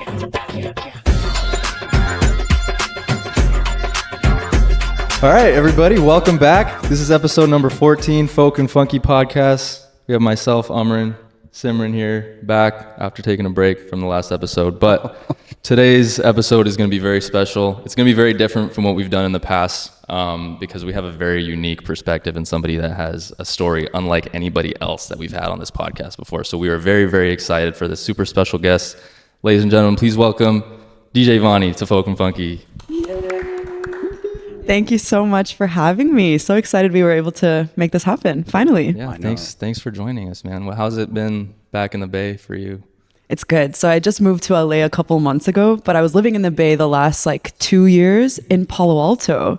All right, everybody, welcome back. This is episode number 14, Folk and Funky Podcast. We have myself, Amrin Simran here, back after taking a break from the last episode. But today's episode is going to be very special. It's going to be very different from what we've done in the past because we have a very unique perspective and somebody that has a story unlike anybody else that we've had on this podcast before. So we are very, very excited for this super special guest. Ladies and gentlemen, please welcome DJ Vani to Folk and Funky. Thank you so much for having me. So excited we were able to make this happen, finally. Yeah, thanks for joining us, man. Well, how's it been back in the Bay for you? It's good. So I just moved to LA a couple months ago, but I was living in the Bay the last 2 years in Palo Alto.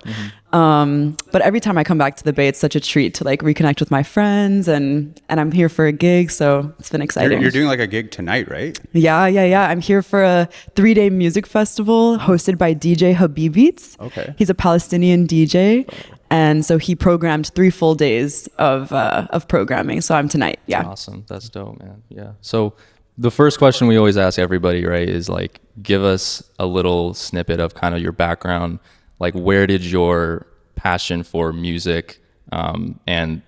But every time I come back to the Bay, it's such a treat to reconnect with my friends, and I'm here for a gig, so it's been exciting. You're doing a gig tonight, right? Yeah. I'm here for a 3-day music festival hosted by DJ Habibits. Okay. He's a Palestinian DJ, and so he programmed 3 full days of programming. So I'm tonight. Yeah. Awesome. That's dope, man. Yeah. So the first question we always ask everybody, right, is give us a little snippet of kind of your background. Where did your passion for music and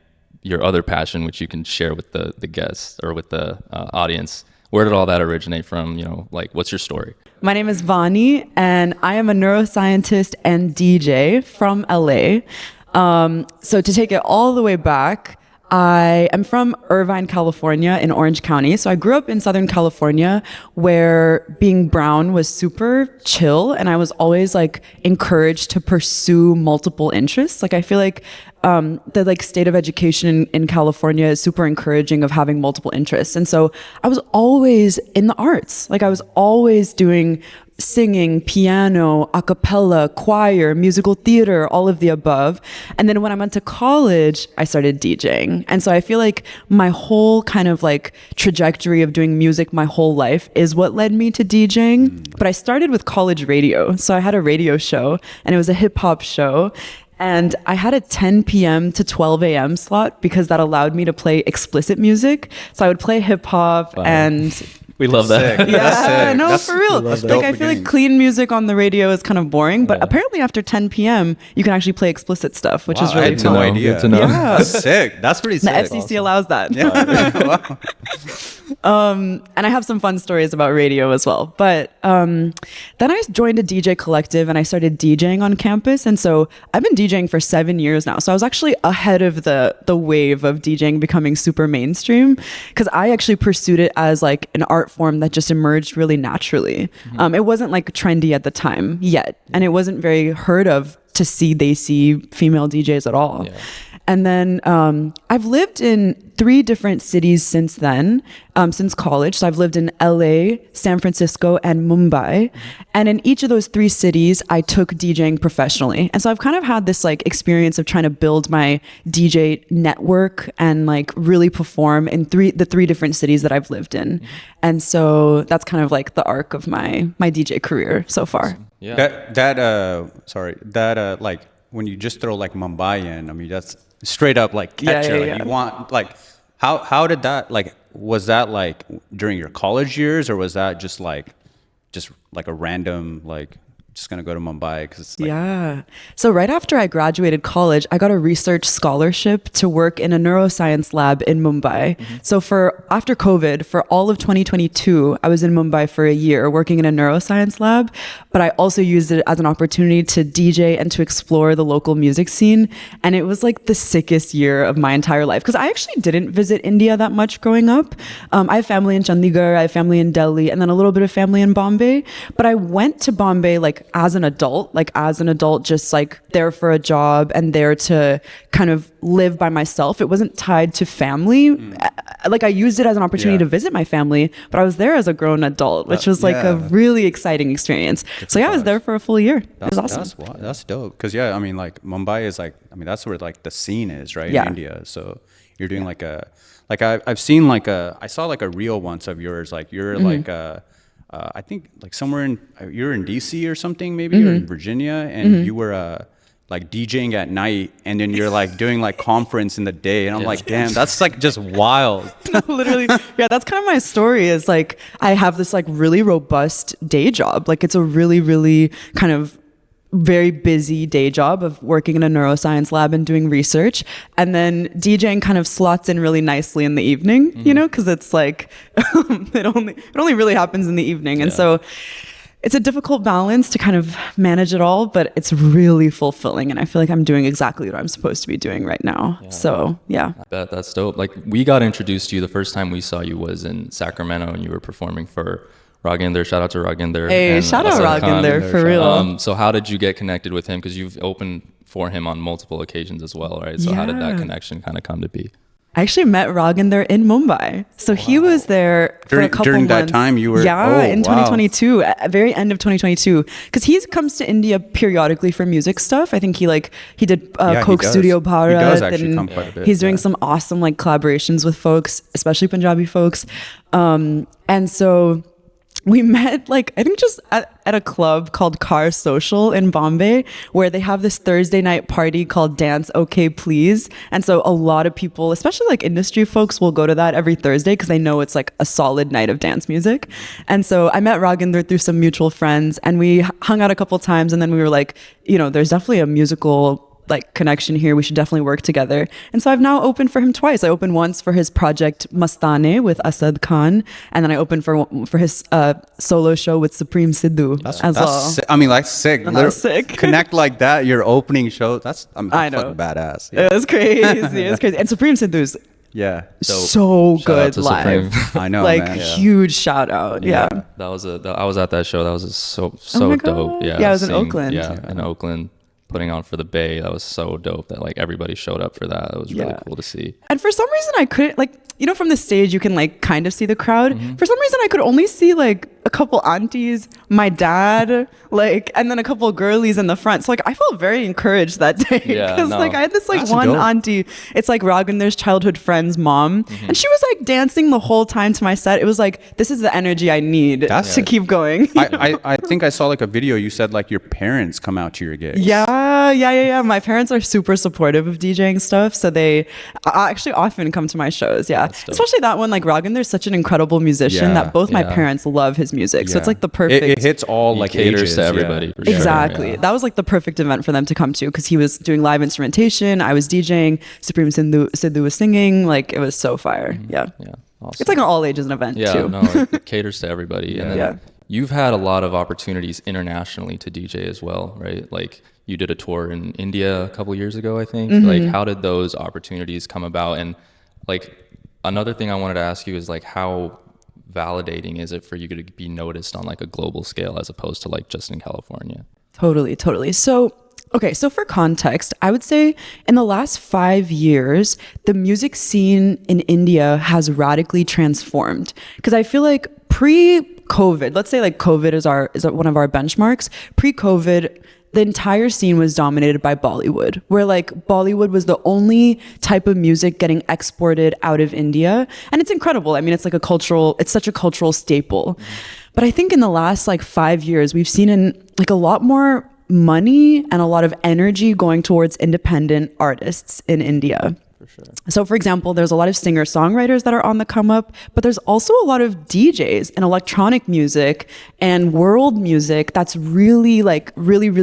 your other passion, which you can share with the guests or with the audience, where did all that originate from? What's your story? My name is Vani, and I am a neuroscientist and DJ from LA. So to take it all the way back, I am from Irvine, California in Orange County. So I grew up in Southern California where being brown was super chill, and I was always encouraged to pursue multiple interests. I feel the state of education in California is super encouraging of having multiple interests. And so I was always in the arts. I was always doing singing, piano, a cappella, choir, musical theater, all of the above. And then when I went to college, I started DJing. And so I feel my whole kind of trajectory of doing music my whole life is what led me to DJing. But I started with college radio. So I had a radio show, and it was a hip hop show. And I had a 10 p.m. to 12 a.m. slot because that allowed me to play explicit music. So I would play hip hop and... We love that. Sick. Yeah, no, for real. I feel clean music on the radio is kind of boring, but apparently after 10 p.m. you can actually play explicit stuff, which is really I had cool. no idea. Good to know. Yeah. That's sick. That's pretty The sick. FCC allows that. Yeah. Wow. And I have some fun stories about radio as well. But then I joined a DJ collective and I started DJing on campus. And so I've been DJing for 7 years now. So I was actually ahead of the wave of DJing becoming super mainstream because I actually pursued it as an art form that just emerged really naturally. It wasn't trendy at the time yet. And it wasn't very heard of to see Desi female DJs at all. Yeah. And then I've lived in 3 different cities since then, since college. So I've lived in LA, San Francisco, and Mumbai. And in each of those 3 cities, I took DJing professionally. And so I've kind of had this experience of trying to build my DJ network and really perform in the 3 different cities that I've lived in. And so that's kind of the arc of my DJ career so far. Yeah. When you just throw Mumbai in, I mean, that's straight up catcher. Yeah. You want how did that was that during your college years, or was that just a random just gonna go to Mumbai because yeah. So right after I graduated college, I got a research scholarship to work in a neuroscience lab in Mumbai. So after COVID, for all of 2022, I was in Mumbai for a year working in a neuroscience lab, but I also used it as an opportunity to DJ and to explore the local music scene. And it was the sickest year of my entire life because I actually didn't visit India that much growing up. I have family in Chandigarh, I have family in Delhi, and then a little bit of family in Bombay. But I went to Bombay as an adult, just there for a job and there to kind of live by myself. It wasn't tied to family. I used it as an opportunity to visit my family, but I was there as a grown adult, which was a really exciting experience. So yeah, I was there for a full year. It was awesome. That's dope. Because I mean, Mumbai is that's where the scene is, right? Yeah. In India. So you're doing I've seen I saw a reel once of yours. You're I think somewhere you're in DC or something maybe, or in Virginia, and you were like DJing at night, and then you're like doing like conference in the day, and I'm like, damn, that's like just wild. Literally, yeah, that's kind of my story. Is like I have this like really robust day job. Like it's a really, really kind of very busy day job of working in a neuroscience lab and doing research, and then DJing kind of slots in really nicely in the evening, you know, because it's like it only really happens in the evening, and so it's a difficult balance to kind of manage it all, but it's really fulfilling, and I feel like I'm doing exactly what I'm supposed to be doing right now. So yeah, I bet that's dope. Like we got introduced to you, the first time we saw you was in Sacramento, and you were performing for Raaginder. Shout out to Raaginder. Hey, and shout out Raaginder for real. So how did you get connected with him? Because you've opened for him on multiple occasions as well, right? So how did that connection kind of come to be? I actually met Raaginder in Mumbai. So he was there for a couple during months. that time you were in 2022, at very end of 2022, because he comes to India periodically for music stuff. I think he did Coke Studio Bharat. He does actually come quite a bit. He's doing some awesome like collaborations with folks, especially Punjabi folks, and so we met like I think just at a club called Car Social in Bombay, where they have this Thursday night party called Dance OK Please. And so a lot of people, especially like industry folks, will go to that every Thursday because they know it's like a solid night of dance music. And so I met Raaginder through some mutual friends, and we hung out a couple times, and then we were like, you know, there's definitely a musical like connection here. We should definitely work together. And so I've now opened for him twice. I opened once for his project Mastane with Asad Khan, and then I opened for his solo show with Supreme Sidhu as well. I mean, like sick. That's sick. Connect like that. Your opening show. I know. Fucking badass. Yeah. It was crazy. It was crazy. And Supreme Sidhu's so Shout good live. I know, like man. huge shout out. Yeah. That was I was at that show. That was so my dope. God. Yeah, I was in Oakland. Yeah, in Oakland, putting on for the Bay. That was so dope that like everybody showed up for that. It was really cool to see. And for some reason I couldn't, like, you know, from the stage you can like kind of see the crowd. For some reason I could only see like a couple aunties, my dad, like, and then a couple girlies in the front. So like I felt very encouraged that day because like I had this like That's one dope. auntie, it's like Raaginder's childhood friend's mom, and she was like dancing the whole time to my set. It was like, this is the energy I need to keep going. I think I saw like a video. You said like your parents come out to your gigs. Yeah. My parents are super supportive of DJing stuff, so they actually often come to my shows. Yeah, especially that one. Like Raaginder's such an incredible musician that both my parents love his music. So it's like the perfect. It hits all like caters ages to everybody. For sure. Exactly. Yeah. That was like the perfect event for them to come to because he was doing live instrumentation. I was DJing. Supreme Sidhu was singing. Like it was so fire. Yeah. Awesome. It's like an all ages event too. It caters to everybody. And then you've had a lot of opportunities internationally to DJ as well, right? Like you did a tour in India a couple years ago, I think. Like how did those opportunities come about? And like another thing I wanted to ask you is like how validating is it for you to be noticed on like a global scale as opposed to like just in California? Totally. So for context, I would say in the last 5 years, the music scene in India has radically transformed. Because I feel like pre-COVID, let's say like COVID is one of our benchmarks. Pre-COVID, the entire scene was dominated by Bollywood, where like Bollywood was the only type of music getting exported out of India. And it's incredible. I mean, it's such a cultural staple. But I think in the last like 5 years, we've seen like a lot more money and a lot of energy going towards independent artists in India. For sure. So for example, there's a lot of singer-songwriters that are on the come up, but there's also a lot of DJs and electronic music and world music that's really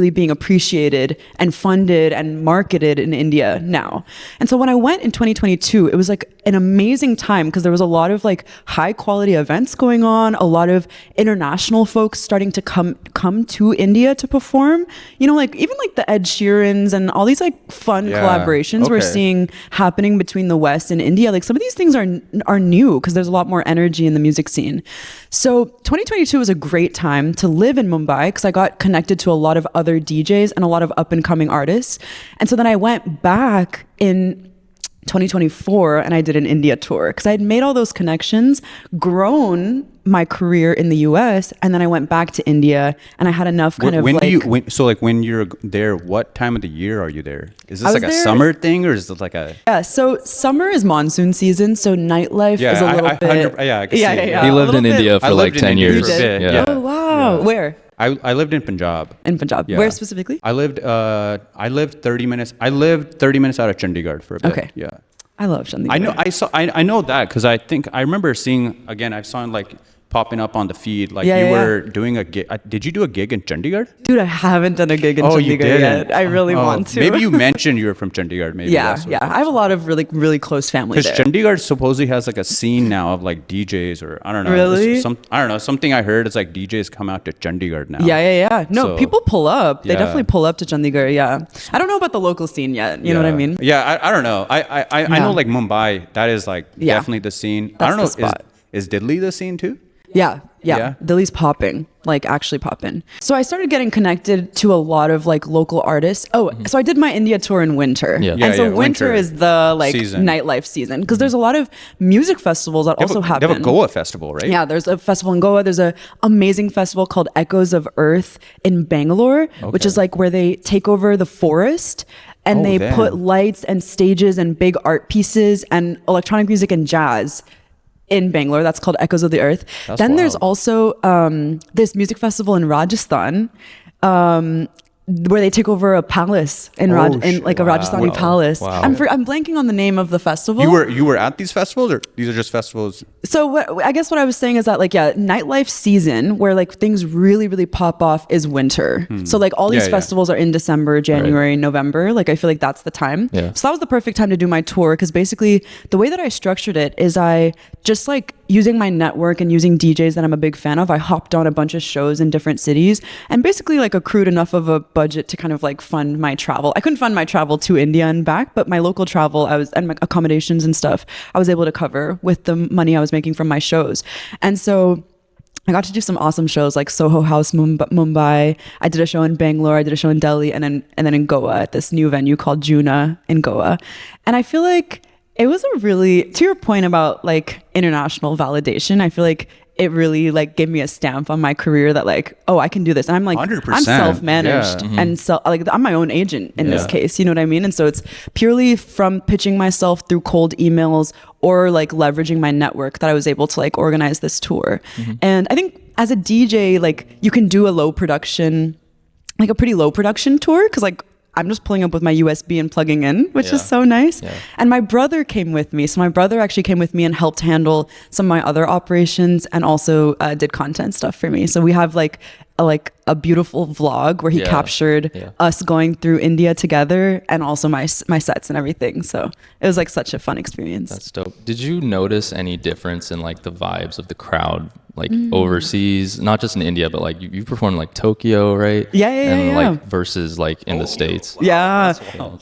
being appreciated and funded and marketed in India now. And so when I went in 2022, it was like an amazing time because there was a lot of like high quality events going on, a lot of international folks starting to come to India to perform, you know, like even like the Ed Sheerans and all these like fun collaborations we're seeing happening between the West and India. Like some of these things are new because there's a lot more energy in the music scene. So 2022 was a great time to live in Mumbai because I got connected to a lot of other DJs and a lot of up and coming artists. And so then I went back in 2024 and I did an India tour because I had made all those connections, grown my career in the US, and then I went back to India and I had enough kind of when you're there, what time of the year are you there? Is this like a summer thing or is it like a... Yeah, so summer is monsoon season, so nightlife is a little bit... I can see it. He lived in India for like 10 years. Oh, wow. Yeah. Where? I lived in Punjab. In Punjab. Yeah. Where specifically? I lived 30 minutes. I lived 30 minutes out of Chandigarh for a bit. Okay. Yeah. I love Chandigarh. I know that because I remember seeing, again, I saw like popping up on the feed, like Yeah, you yeah, were doing a gig. Did you do a gig in Chandigarh? Dude, I haven't done a gig in Oh, you Chandigarh didn't? yet. I really want to. Maybe you mentioned you were from Chandigarh. Maybe. Yeah, that's what yeah. it I have a lot of really close family Because there. Chandigarh supposedly has like a scene now of like DJs, or I don't know. Really? I don't know. Something I heard is like DJs come out to Chandigarh now. Yeah. No, So, people pull up. They yeah. definitely pull up to Chandigarh. Yeah. I don't know about the local scene yet. You know what I mean? Yeah, I don't know. I know like Mumbai, that is like Yeah. definitely the scene. I That's don't know. the spot. Is Delhi the scene too? Yeah. Yeah? Delhi's popping, like actually popping. So I started getting connected to a lot of like local artists. Oh, so I did my India tour in winter. Yeah. Yeah, And so yeah, winter winter is the like season. nightlife season because there's a lot of music festivals that also They happen. have a Goa festival, right? Yeah, there's a festival in Goa. There's a amazing festival called Echoes of Earth in Bangalore, which is like where they take over the forest and Oh, they damn. put lights and stages and big art pieces and electronic music and jazz in Bangalore. That's called Echoes of the Earth. That's Then there's wild. also this music festival in Rajasthan. Where they take over a palace in like a Rajasthani Wow. palace. Wow. I'm blanking on the name of the festival. You were at these festivals, or these are just festivals? So I guess what I was saying is that like, yeah, nightlife season where like things really pop off is winter. So like all these Yeah, yeah. festivals are in December, January, November. Like I feel like that's the time. Yeah. So that was the perfect time to do my tour because basically the way that I structured it is I just like using my network and using DJs that I'm a big fan of. I hopped on a bunch of shows in different cities and basically like accrued enough of a budget to kind of like fund my travel. I couldn't fund my travel to India and back, but my local travel and my accommodations and stuff, I was able to cover with the money I was making from my shows. And so I got to do some awesome shows like Soho House Mumbai. I did a show in Bangalore. I did a show in Delhi, and then in Goa at this new venue called Juna in Goa. And I feel like it was a really, to your point about like international validation, I feel like it really like gave me a stamp on my career that like, oh, I can do this. And I'm like, 100%. I'm self-managed Yeah. and so like I'm my own agent in this Yeah. case. You know what I mean? And so it's purely from pitching myself through cold emails or like leveraging my network that I was able to like organize this tour. And I think as a DJ, like you can do a pretty low production tour because like I'm just pulling up with my USB and plugging in, which Yeah. is so nice. Yeah. And my brother came with me. So my brother actually came with me and helped handle some of my other operations and also did content stuff for me. So we have like a beautiful vlog where he Yeah. captured Yeah. us going through India together and also my sets and everything. So it was like such a fun experience. That's dope. Did you notice any difference in like the vibes of the crowd, like overseas, not just in India, but like you performed like Tokyo, right? Yeah, and yeah. like versus like in the States. Yeah.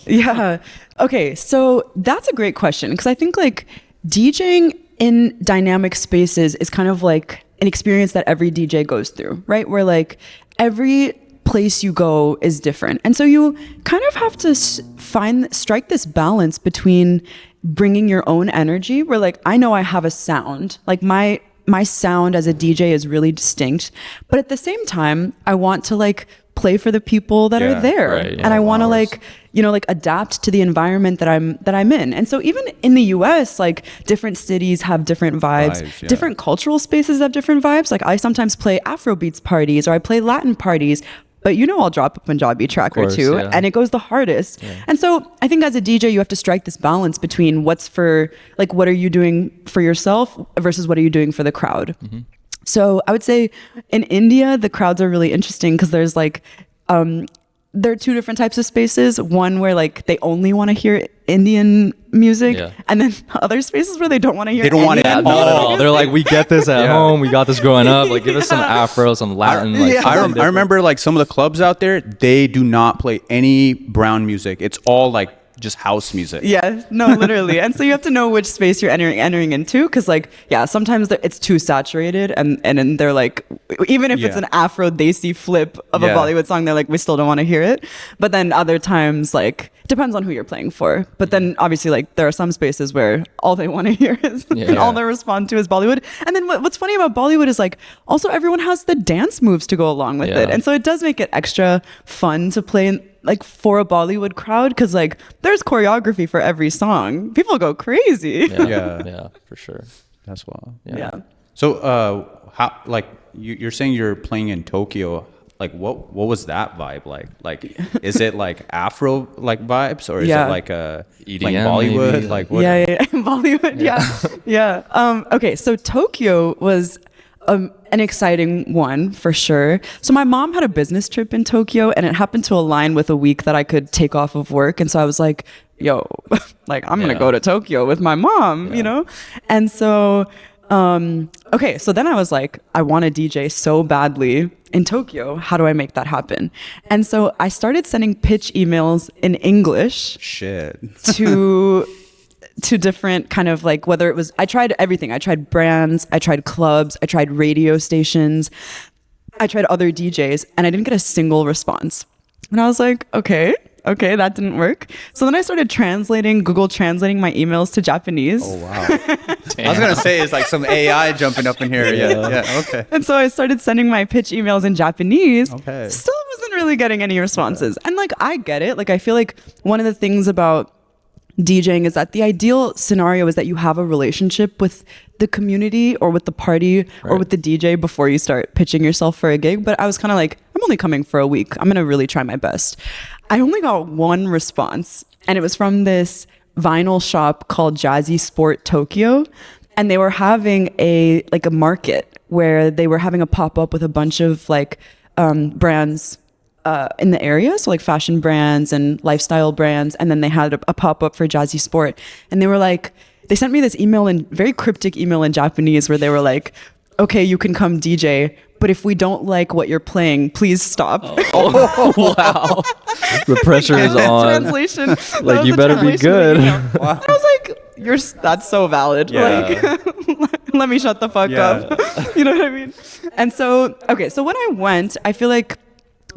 Yeah. Okay. So that's a great question because I think like DJing in dynamic spaces is kind of like an experience that every DJ goes through, right? Where like every place you go is different. And so you kind of have to strike this balance between bringing your own energy where like, I know I have a sound, like my sound as a DJ is really distinct, but at the same time, I want to like play for the people that Yeah, are there. right, yeah, and I want to ours. like, you know, like adapt to the environment that I'm in. And so even in the US, like different cities have different vibes, Vibes, yeah. different cultural spaces have different vibes. Like I sometimes play Afrobeats parties or I play Latin parties, but you know I'll drop a Punjabi track course, or two yeah. and it goes the hardest. And so I think as a DJ, you have to strike this balance between what's for, like, what are you doing for yourself versus what are you doing for the crowd? So I would say in India, the crowds are really interesting because there's like, there are two different types of spaces. One where like they only want to hear Indian music, Yeah. and then other spaces where they don't want to hear. They don't want it any at Indian Not at all. all. They're like, we get this at Yeah. home. We got this growing up. Like, give us some Afro, some Latin. Like, Yeah. I something different. remember like some of the clubs out there, they do not play any brown music. It's all like just house music. Yeah, no, literally. And so you have to know which space you're entering into because, like, yeah, sometimes it's too saturated, and then they're like, even if it's Yeah. an Afro Desi flip of a Yeah. Bollywood song, they're like, we still don't want to hear it. But then other times, like, depends on who you're playing for. But then obviously, like, there are some spaces where all they want to hear is and all they respond to is Bollywood. And then what's funny about Bollywood is like also everyone has the dance moves to go along with Yeah. it, and so it does make it extra fun to play in, like for a Bollywood crowd because like there's choreography for every song. People go crazy. Yeah. Yeah, for sure. That's wild. Yeah. So how like you're saying you're playing in Tokyo. what was that vibe like? Like, is it like Afro like vibes, or is it like a EDM, like Bollywood? maybe? Like what? Yeah, Bollywood. Yeah. Okay, so Tokyo was an exciting one for sure. So my mom had a business trip in Tokyo, and it happened to align with a week that I could take off of work, and so I was like, yo, like I'm gonna go to Tokyo with my mom, you know? And so okay, so then I was like, I want to DJ so badly in Tokyo. How do I make that happen? And so I started sending pitch emails in English to different kind of like, whether it was, I tried everything. I tried brands, I tried clubs, I tried radio stations, I tried other DJs, and I didn't get a single response. And I was like, okay, that didn't work. So then I started Google translating my emails to Japanese. Oh, wow. I was going to say, it's like some AI jumping up in here. Yeah, okay. And so I started sending my pitch emails in Japanese. Okay. Still wasn't really getting any responses. And like, I get it. Like, I feel like one of the things about DJing is that the ideal scenario is that you have a relationship with the community or with the party or with the DJ before you start pitching yourself for a gig. But I was kind of like, I'm only coming for a week. I'm going to really try my best. I only got one response, and it was from this vinyl shop called Jazzy Sport Tokyo. And they were having a market where they were having a pop-up with a bunch of like brands in the area, so like fashion brands and lifestyle brands, and then they had a pop-up for Jazzy Sport, and they sent me this very cryptic email in Japanese where they were like, okay, you can come DJ, but if we don't like what you're playing, please stop. Oh, wow. The pressure is on. Translation. Like, you better be good. Wow. I was like, that's so valid. Yeah. Like, let me shut the fuck up. You know what I mean? And so, okay, so when I went, I feel like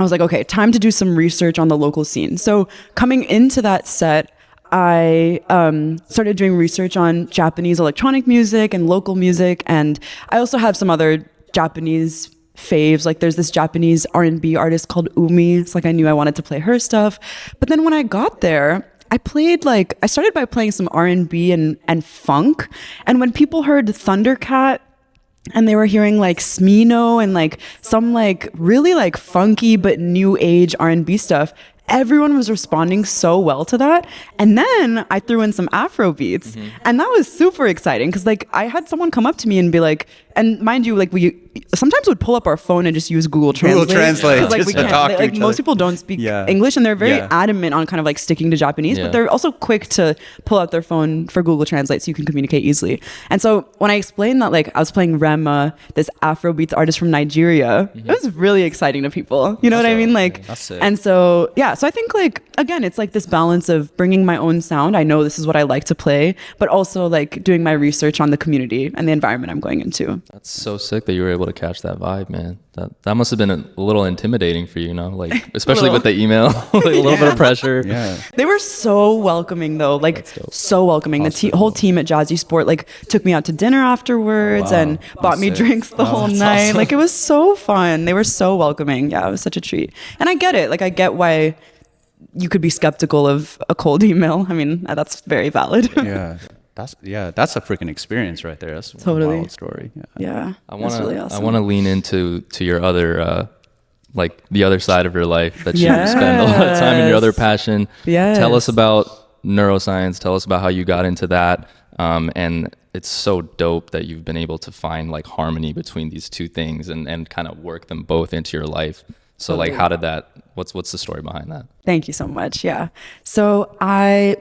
I was like, okay, time to do some research on the local scene. So coming into that set, I started doing research on Japanese electronic music and local music. And I also have some other Japanese faves. Like there's this Japanese R&B artist called Umi. It's like I knew I wanted to play her stuff. But then when I got there, I started by playing some R&B and funk. And when people heard Thundercat, and they were hearing like Smino and like some like really like funky but new age R&B stuff, everyone was responding so well to that. And then I threw in some Afro beats, and that was super exciting because like I had someone come up to me and be like, and mind you, like we sometimes would pull up our phone and just use Google Translate. Like we can't, like most people don't speak English, and they're very adamant on kind of like sticking to Japanese, but they're also quick to pull out their phone for Google Translate so you can communicate easily. And so when I explained that like I was playing Rema, this Afrobeats artist from Nigeria, it was really exciting to people. You know what I mean? Like, and so so I think like again, it's like this balance of bringing my own sound. I know this is what I like to play, but also like doing my research on the community and the environment I'm going into. That's so sick that you were able to catch that vibe, man. That must have been a little intimidating for you, you know, like especially with the email, like a little bit of pressure. Yeah. They were so welcoming though, like so welcoming. The whole team at Jazzy Sport like took me out to dinner afterwards and bought me drinks the whole night. Awesome. Like it was so fun. They were so welcoming. Yeah, it was such a treat. And I get it. Like I get why you could be skeptical of a cold email. I mean, that's very valid. That's a freaking experience right there. That's totally a wild story. I want to lean into your other like the other side of your life that you spend a lot of time in, your other passion. Tell us about neuroscience. Tell us about how you got into that. And it's so dope that you've been able to find like harmony between these two things and kind of work them both into your life. So like, how did that? What's the story behind that? Thank you so much. Yeah. So I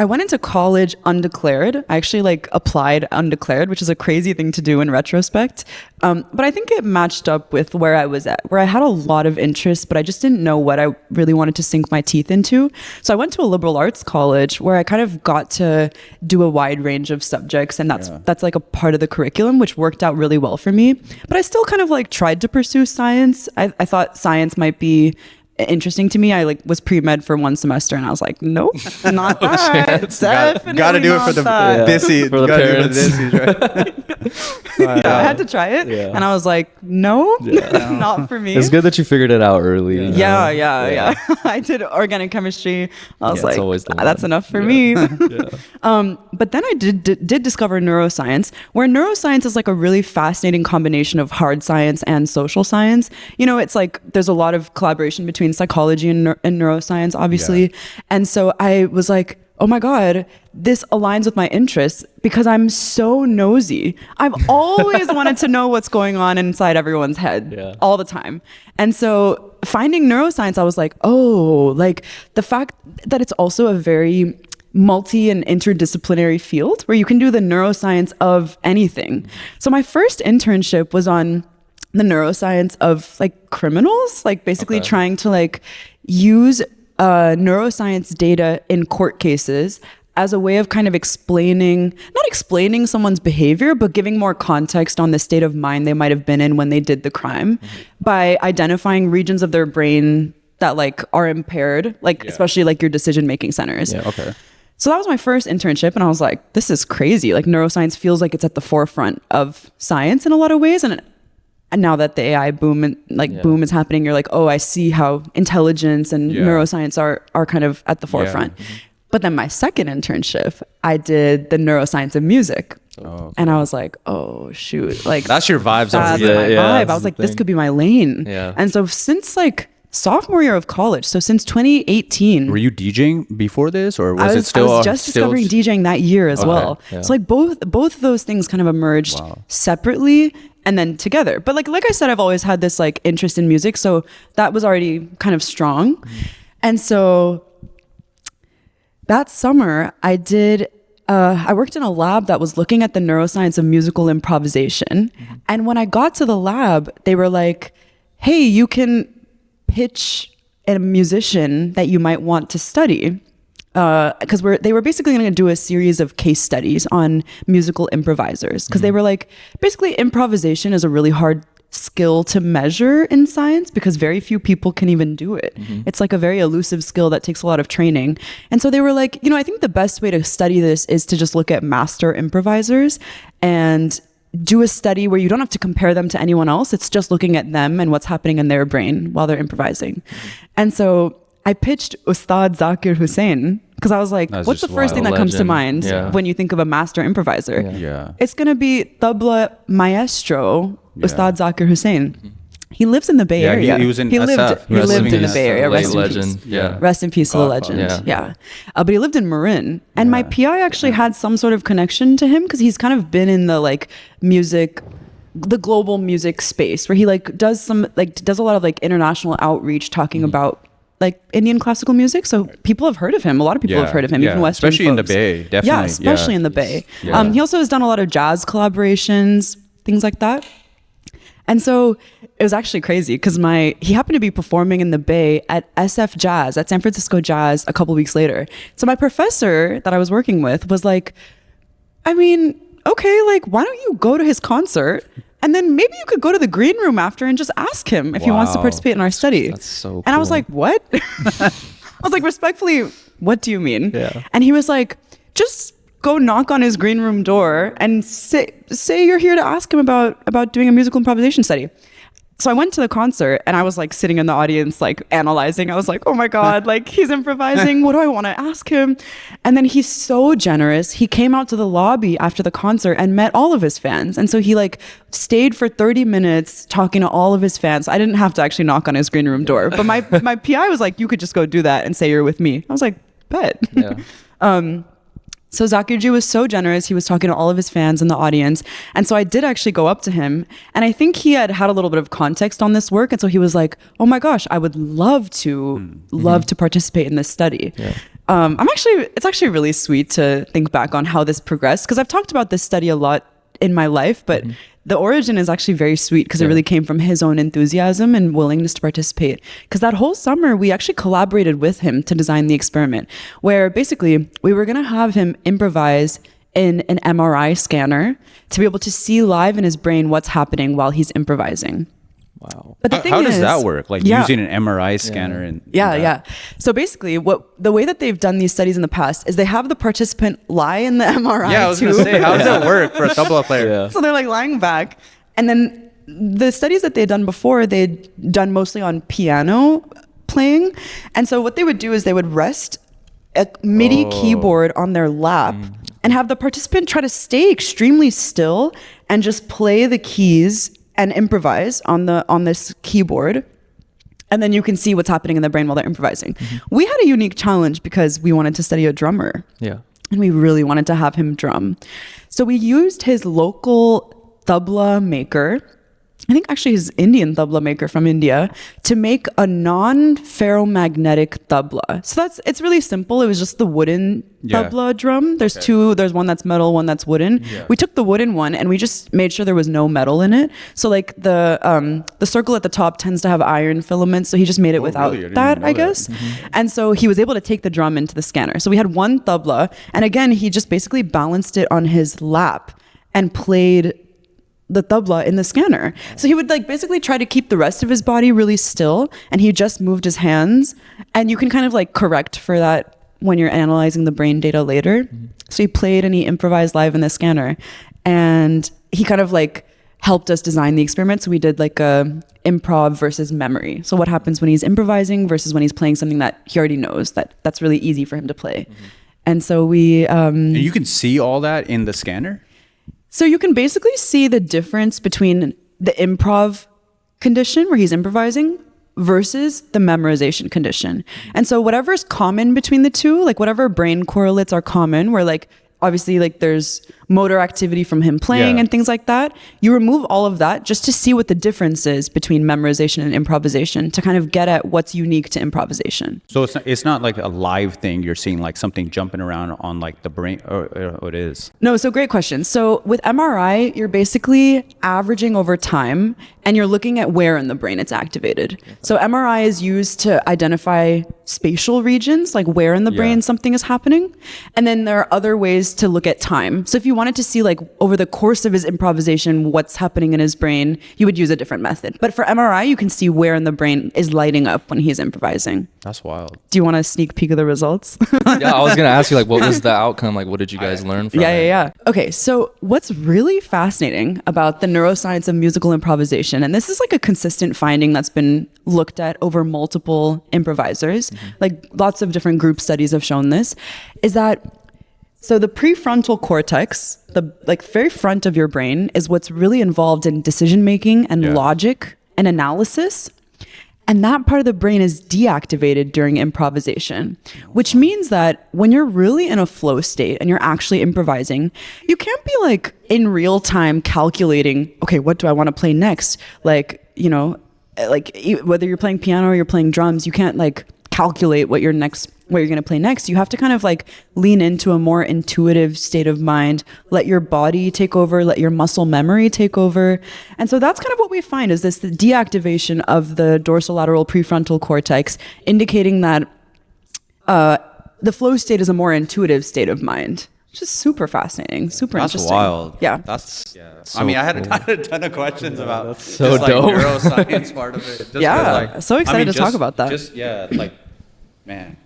went into college undeclared. I actually like applied undeclared, which is a crazy thing to do in retrospect. But I think it matched up with where I was at, where I had a lot of interest, but I just didn't know what I really wanted to sink my teeth into. So I went to a liberal arts college where I kind of got to do a wide range of subjects. And that's like a part of the curriculum, which worked out really well for me. But I still kind of like tried to pursue science. I thought science might be interesting to me. I like was pre-med for one semester and I was like, nope, not that. Definitely Gotta do it for the Desi. For the parents. I had to try it and I was like, no, not for me. It's good that you figured it out early. You know? Yeah. I did organic chemistry. I was like, always the that's one. enough for me. But then I did discover neuroscience, where neuroscience is like a really fascinating combination of hard science and social science. You know, it's like there's a lot of collaboration between psychology and neuroscience, obviously. And so I was like, oh my God, this aligns with my interests because I'm so nosy. I've always wanted to know what's going on inside everyone's head all the time. And so finding neuroscience, I was like, oh, like the fact that it's also a very multi and interdisciplinary field where you can do the neuroscience of anything. So my first internship was on the neuroscience of like criminals, like basically trying to like use neuroscience data in court cases as a way of kind of not explaining someone's behavior, but giving more context on the state of mind they might have been in when they did the crime by identifying regions of their brain that like are impaired, like especially like your decision-making centers. So that was my first internship and I was like, this is crazy. Like neuroscience feels like it's at the forefront of science in a lot of ways. And now that the AI boom is happening, you're like, oh, I see how intelligence and neuroscience are kind of at the forefront. But then my second internship, I did the neuroscience of music. And I was like, oh shoot, like that's your vibes. That's my vibe. I was like, this could be my lane. And so since like sophomore year of college, so since 2018. Were you DJing before this, or was it still? I was just discovering DJing that year as well. So like both of those things kind of emerged separately and then together. But like I said, I've always had this like interest in music, so that was already kind of strong. And so that summer I worked in a lab that was looking at the neuroscience of musical improvisation. And when I got to the lab, they were like, hey, you can pitch a musician that you might want to study. Because they were basically going to do a series of case studies on musical improvisers. Because they were like, basically improvisation is a really hard skill to measure in science because very few people can even do it. It's like a very elusive skill that takes a lot of training. And so they were like, I think the best way to study this is to just look at master improvisers and do a study where you don't have to compare them to anyone else. It's just looking at them and what's happening in their brain while they're improvising. And so I pitched Ustad Zakir Hussain because I was like, what's the first thing that comes to mind when you think of a master improviser? It's going to be tabla maestro Ustad Zakir Hussain. He lives in the Bay Area. He was in SF. He lived in the Bay Area. Rest in peace. Rest in peace to the legend. But he lived in Marin. And my PI actually had some sort of connection to him because he's kind of been in the like music, the global music space where he like does a lot of like international outreach talking about like Indian classical music. So people have heard of him. A lot of people have heard of him, even Western especially folks. in the Bay, definitely. Yeah, especially in the Bay. He also has done a lot of jazz collaborations, things like that. And so it was actually crazy because he happened to be performing in the Bay at SF Jazz, at San Francisco Jazz a couple weeks later. So my professor that I was working with was like, I mean, okay, like, why don't you go to his concert? And then maybe you could go to the green room after and just ask him if he wants to participate in our study. That's so cool. And I was like, what? I was like, respectfully, what do you mean? Yeah. And he was like, just go knock on his green room door and say you're here to ask him about doing a musical improvisation study. So I went to the concert and I was like sitting in the audience, like analyzing. I was like, oh my God, like he's improvising. What do I want to ask him? And then he's so generous. He came out to the lobby after the concert and met all of his fans. And so he like stayed for 30 minutes talking to all of his fans. I didn't have to actually knock on his green room door, but my PI was like, you could just go do that and say you're with me. I was like, bet. Yeah. So Zakir Ji was so generous. He was talking to all of his fans in the audience. And so I did actually go up to him. And I think he had a little bit of context on this work. And so he was like, oh my gosh, I would love to participate in this study. Yeah. It's actually really sweet to think back on how this progressed. Because I've talked about this study a lot in my life, but the origin is actually very sweet because it really came from his own enthusiasm and willingness to participate. Because that whole summer, we actually collaborated with him to design the experiment, where basically we were going to have him improvise in an MRI scanner to be able to see live in his brain what's happening while he's improvising. Wow. But the thing How is, does that work? Like yeah. using an MRI scanner and Yeah. So basically, the way that they've done these studies in the past is they have the participant lie in the MRI. Yeah, I was gonna say, how does that work for a tabla player? Yeah. So they're like lying back, and then the studies that they'd done before, they'd done mostly on piano playing, and so what they would do is they would rest a MIDI keyboard on their lap and have the participant try to stay extremely still and just play the keys and improvise on this keyboard. And then you can see what's happening in the brain while they're improvising. We had a unique challenge because we wanted to study a drummer. Yeah. And we really wanted to have him drum. So we used his local tabla maker, I think actually his Indian tabla maker from India, to make a non-ferromagnetic tabla. So it's really simple. It was just the wooden tabla drum. There's two, there's one that's metal, one that's wooden. Yeah. We took the wooden one and we just made sure there was no metal in it. So like the circle at the top tends to have iron filaments. So he just made it without that, I guess. And so he was able to take the drum into the scanner. So we had one tabla, and again, he just basically balanced it on his lap and played the tabla in the scanner. So he would like basically try to keep the rest of his body really still, and he just moved his hands, and you can kind of like correct for that when you're analyzing the brain data later. So he played and he improvised live in the scanner, and he kind of like helped us design the experiment. So we did like a improv versus memory. So what happens when he's improvising versus when he's playing something that he already knows that's really easy for him to play. And so we and you can see all that in the scanner? So you can basically see the difference between the improv condition where he's improvising versus the memorization condition. And so whatever's common between the two, like whatever brain correlates are common, where like obviously like there's motor activity from him playing and things like that, you remove all of that just to see what the difference is between memorization and improvisation to kind of get at what's unique to improvisation. So it's not like a live thing. You're seeing like something jumping around on like the brain, or it is? No, so great question. So with MRI, you're basically averaging over time and you're looking at where in the brain it's activated. So MRI is used to identify spatial regions, like where in the brain something is happening. And then there are other ways to look at time. So if you wanted to see like over the course of his improvisation, what's happening in his brain, you would use a different method. But for MRI, you can see where in the brain is lighting up when he's improvising. That's wild. Do you want a sneak peek of the results? Yeah, I was going to ask you, like, what was the outcome? Like, what did you guys learn from it? Yeah. Okay, so what's really fascinating about the neuroscience of musical improvisation, and this is like a consistent finding that's been looked at over multiple improvisers, like lots of different group studies have shown this, is that so the prefrontal cortex, the like very front of your brain, is what's really involved in decision making and logic and analysis. And that part of the brain is deactivated during improvisation, which means that when you're really in a flow state and you're actually improvising, you can't be like in real time calculating, okay, what do I want to play next? Like, you know, like whether you're playing piano or you're playing drums, you can't like calculate what you're going to play next. You have to kind of like lean into a more intuitive state of mind, let your body take over, let your muscle memory take over. And so that's kind of what we find is the deactivation of the dorsolateral prefrontal cortex, indicating that the flow state is a more intuitive state of mind. Just super fascinating, super interesting. That's wild. Yeah. So I mean, I had a ton of questions about so just dope. like neuroscience part of it. Just Yeah, so excited to talk about that.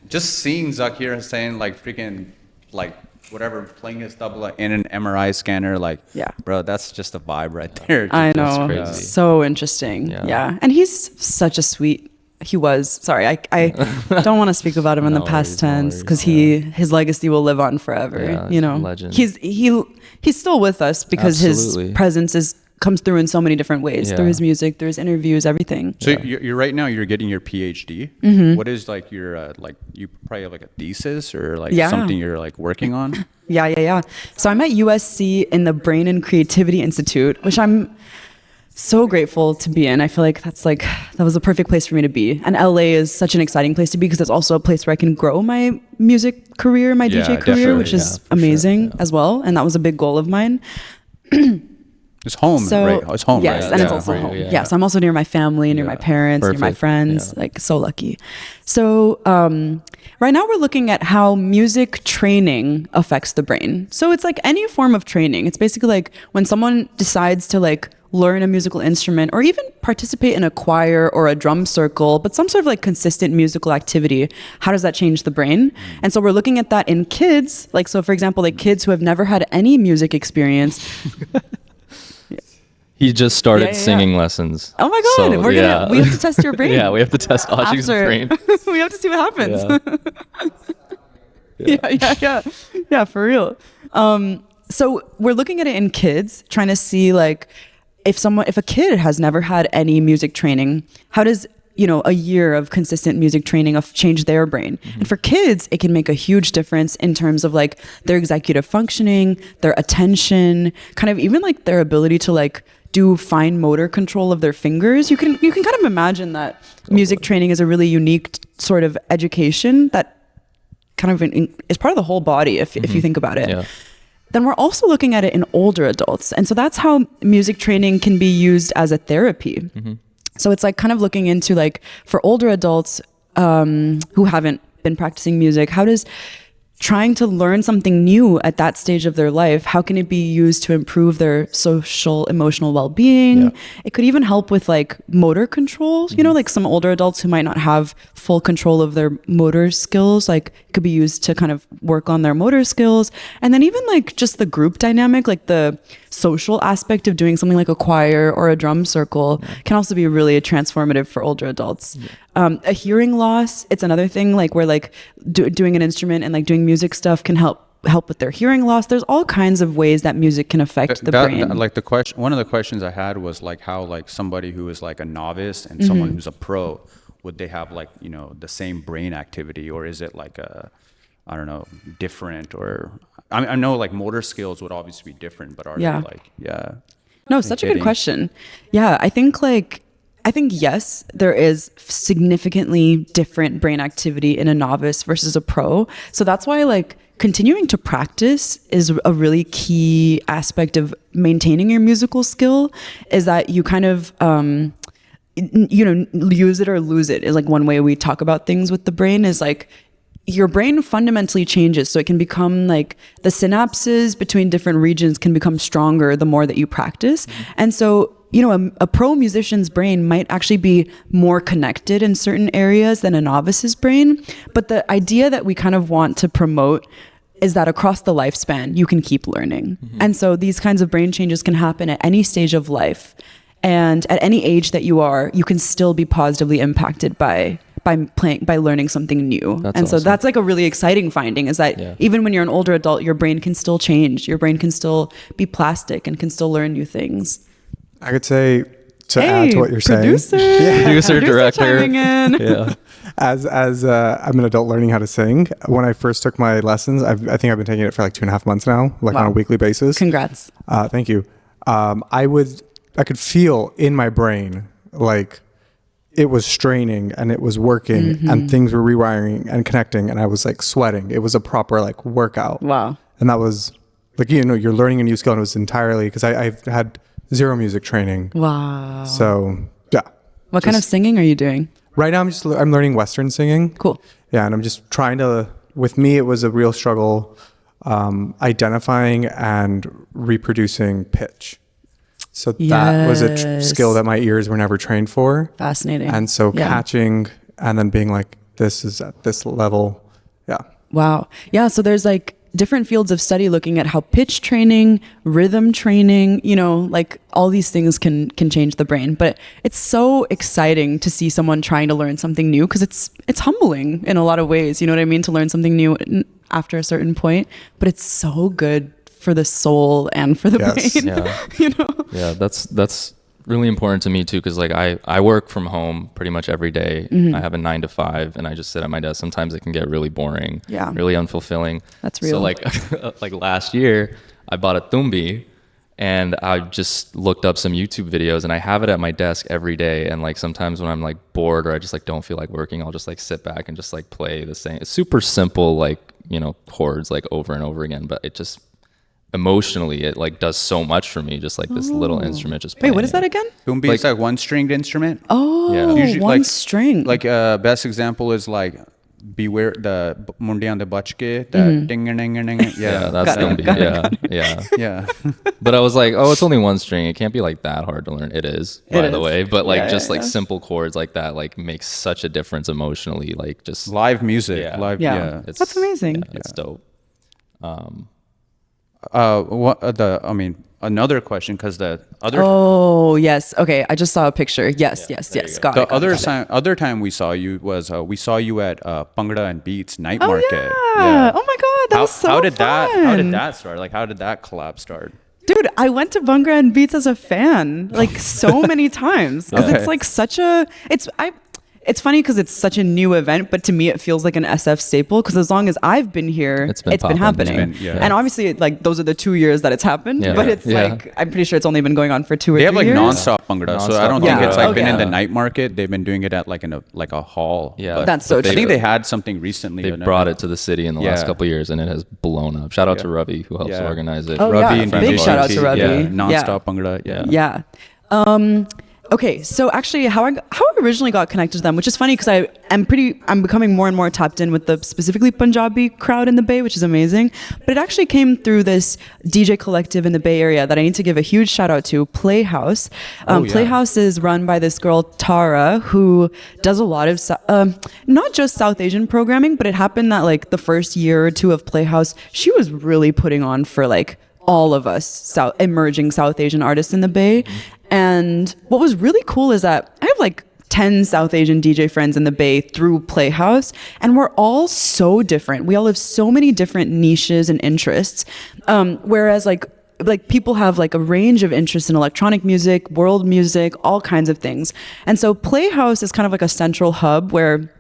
Just seeing Zakir Hussain like freaking like whatever playing his tabla in an MRI scanner, like bro, that's just a vibe right there. I know, crazy. so interesting. Yeah, and he's such a sweet. He was. Sorry, I don't want to speak about him in the past tense because his legacy will live on forever. Yeah, you know, legend. He's still with us because Absolutely. his presence comes through in so many different ways, through his music, through his interviews, everything. So you're right now you're getting your PhD. What is like your like you probably have like a thesis or like something you're like working on? Yeah. So I'm at USC in the Brain and Creativity Institute, which I'm so grateful to be in. I feel like that was the perfect place for me to be. And LA is such an exciting place to be because it's also a place where I can grow my music career, my DJ career, which is amazing as well. And that was a big goal of mine. It's home, So, right? Oh, it's home, yes, right? and it's Yeah, also for you, home. yeah. Yes, I'm also near my family, near my parents, near my Perfect. friends. Yeah. Like, so lucky. So right now we're looking at how music training affects the brain. So it's like any form of training. It's basically like when someone decides to like learn a musical instrument or even participate in a choir or a drum circle, but some sort of like consistent musical activity, how does that change the brain? And so we're looking at that in kids. Like, so for example, like kids who have never had any music experience. He just started Yeah, yeah, yeah. singing lessons. Oh my God, So, we have to test your brain. Yeah, we have to test Ashiq's After- brain. we have to see what happens. Yeah. Yeah, for real. So we're looking at it in kids, trying to see like if a kid has never had any music training, how does a year of consistent music training change their brain? And for kids, it can make a huge difference in terms of like their executive functioning, their attention, kind of even like their ability to like do fine motor control of their fingers. You can kind of imagine that music training is a really unique sort of education that kind of is part of the whole body if you think about it. Yeah. Then we're also looking at it in older adults. And so that's how music training can be used as a therapy. So it's like kind of looking into like for older adults who haven't been practicing music, how does trying to learn something new at that stage of their life, how can it be used to improve their social, emotional well-being? Yeah. It could even help with like motor control, like some older adults who might not have full control of their motor skills, like it could be used to kind of work on their motor skills. And then even like just the group dynamic, like the social aspect of doing something like a choir or a drum circle can also be really transformative for older adults. A hearing loss, it's another thing like where like doing an instrument and like doing music stuff can help with their hearing loss. There's all kinds of ways that music can affect the brain. Like the question, one of the questions I had was like how like somebody who is like a novice and someone who's a pro, would they have like the same brain activity, or is it like I don't know, different? Or I know like motor skills would obviously be different, but are they like No, such a good question. Yeah, I think yes, there is significantly different brain activity in a novice versus a pro. So that's why like continuing to practice is a really key aspect of maintaining your musical skill, is that you kind of use it or lose it is like one way we talk about things with the brain, is like your brain fundamentally changes. So it can become like the synapses between different regions can become stronger the more that you practice. And so a pro musician's brain might actually be more connected in certain areas than a novice's brain. But the idea that we kind of want to promote is that across the lifespan, you can keep learning. And so these kinds of brain changes can happen at any stage of life. And at any age that you are, you can still be positively impacted by learning something new. That's and so awesome. that's like a really exciting finding, is that even when you're an older adult, your brain can still change. Your brain can still be plastic and can still learn new things. I could say, to add to what you're producer, saying, Producer, director. chiming in. Yeah. as I'm an adult learning how to sing. When I first took my lessons, I think I've been taking it for like 2.5 months now, like on a weekly basis. Congrats. Thank you. I could feel in my brain like it was straining and it was working and things were rewiring and connecting, and I was like sweating. It was a proper like workout. Wow. And that was like, you're learning a new skill, and it was entirely because I've had zero music training. Wow. So yeah. What kind of singing are you doing? Right now I'm learning Western singing. Cool. Yeah. And I'm just trying to, with me, it was a real struggle identifying and reproducing pitch. So that was a skill that my ears were never trained for. Fascinating. And so catching and then being like, this is at this level. Yeah. Wow. Yeah. So there's like different fields of study looking at how pitch training, rhythm training, like all these things can change the brain. But it's so exciting to see someone trying to learn something new, because it's humbling in a lot of ways. You know what I mean? To learn something new after a certain point, but it's so good for the soul and for the brain. Yeah. That's really important to me too, because like I work from home pretty much every day. I have a 9 to 5 and I just sit at my desk. Sometimes it can get really boring, really unfulfilling. That's real. So like last year I bought a tumbi and I just looked up some YouTube videos, and I have it at my desk every day. And like sometimes when I'm like bored or I just like don't feel like working, I'll just like sit back and just like play the same. It's super simple, like chords like over and over again, but emotionally it like does so much for me, just like this little instrument just playing. Wait, what is that again? Kumbhi is like one stringed instrument. Oh, Yeah. Usually, one like- string. Like best example is like beware the mundiyan de bachke, the ding ding ding. Yeah, that's Got it, gonna be yeah. But I was like, oh, it's only one string, it can't be like that hard to learn. It is, by the is. way, but like Yeah, just yeah, like yeah. simple chords like that like makes such a difference emotionally, like just Live music, Yeah. live. Yeah. Yeah. it's, That's amazing. yeah, it's dope. Another question, because the other Oh, yes. Okay, I just saw a picture. Yes, yes, there you yes. go. Got it. other time we saw you was we saw you at Bhangra and Beats night Oh, market. yeah. Oh my God, that was so how did that fun. start? Like how did that collab start? Dude, I went to Bhangra and Beats as a fan, like so many times, because Okay. it's like such a. It's funny because it's such a new event, but to me it feels like an SF staple. Because as long as I've been here, It's it's been been popping. happening. It's been- yeah. And obviously, like those are the 2 years that it's happened. Yeah. But it's Yeah. like I'm pretty sure it's only been going on for 2 or They 3 have like years. non-stop Bhangra, so I don't Non-stop think Bhangra. it's like Oh, been in yeah. the night market. They've been doing it at like a hall. Yeah. But That's so I think true. they had something recently. They and brought it to the city in the last Yeah. couple of years, and it has blown up. Shout out to Yeah. Ravi who helps Yeah. organize it. Oh, Ravi yeah. and Big DJ shout out to Ravi. Yeah, Yeah. non-stop Bhangra. Yeah. Yeah. Okay, so actually how I originally got connected to them, which is funny because I'm becoming more and more tapped in with the specifically Punjabi crowd in the Bay, which is amazing. But it actually came through this DJ collective in the Bay Area that I need to give a huge shout out to, Playhouse. Yeah. Playhouse is run by this girl Tara, who does a lot of not just South Asian programming, but it happened that like the first year or two of Playhouse, she was really putting on for like all of us emerging South Asian artists in the Bay. And what was really cool is that I have like 10 South Asian DJ friends in the Bay through Playhouse, and we're all so different. We all have so many different niches and interests. Whereas like people have like a range of interests in electronic music, world music, all kinds of things. And so Playhouse is kind of like a central hub where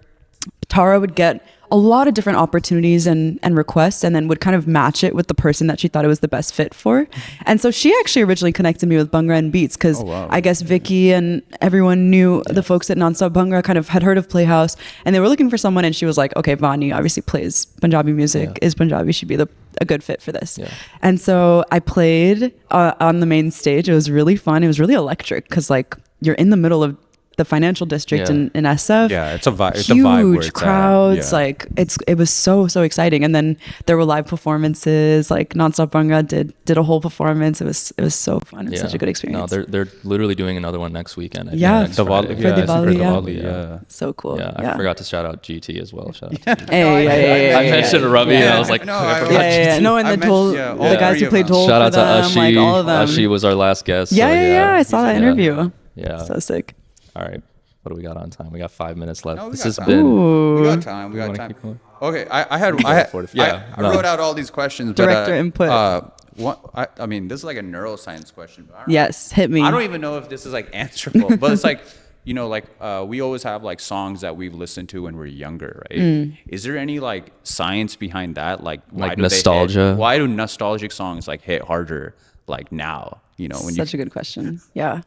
Tara would get a lot of different opportunities and requests, and then would kind of match it with the person that she thought it was the best fit for. And so she actually originally connected me with Bhangra and Beats because I guess Vicky and everyone knew the folks at Nonstop Bhangra kind of had heard of Playhouse, and they were looking for someone, and she was like, okay, Vani obviously plays Punjabi music, is Punjabi, she'd be a good fit for this. Yeah. And so I played on the main stage. It was really fun. It was really electric because like you're in the middle of the financial district Yeah. in SF. Yeah, it's a vibe. It's a vibe where Huge it's at. crowds. Yeah. Like it was so exciting. And then there were live performances. Like Nonstop Bhangra did a whole performance. It was so fun. It was such a good experience. No, they're literally doing another one next weekend. I think, Yeah. next Diwali, Friday. For yeah, it's Diwali, for yeah. Diwali, yeah. So cool. Yeah, I forgot to shout out GT as well. Shout out to GT. Hey, I mentioned Ravi and I was like, No, I I- forgot yeah. No, and I the toll, mentioned, the all guys three who played of them. toll Shout for out to them, Ashi. like all of them. Ashi was our last guest. Yeah, so I saw that Yeah. interview. Yeah. So sick. All right. What do we got on time? We got 5 minutes left. No, we This got has time. been. Ooh. We got time. We got wanna time. keep going? Okay, I Yeah. wrote out all these questions. Director but, input. I mean, this is like a neuroscience question. But I don't Yes, hit me. I don't even know if this is like answerable, but it's like, you know, like we always have like songs that we've listened to when we're younger, right? Is there any like science behind that? Like why do nostalgia? Why do nostalgic songs like hit harder like now? You know, when Such a good question. Yeah.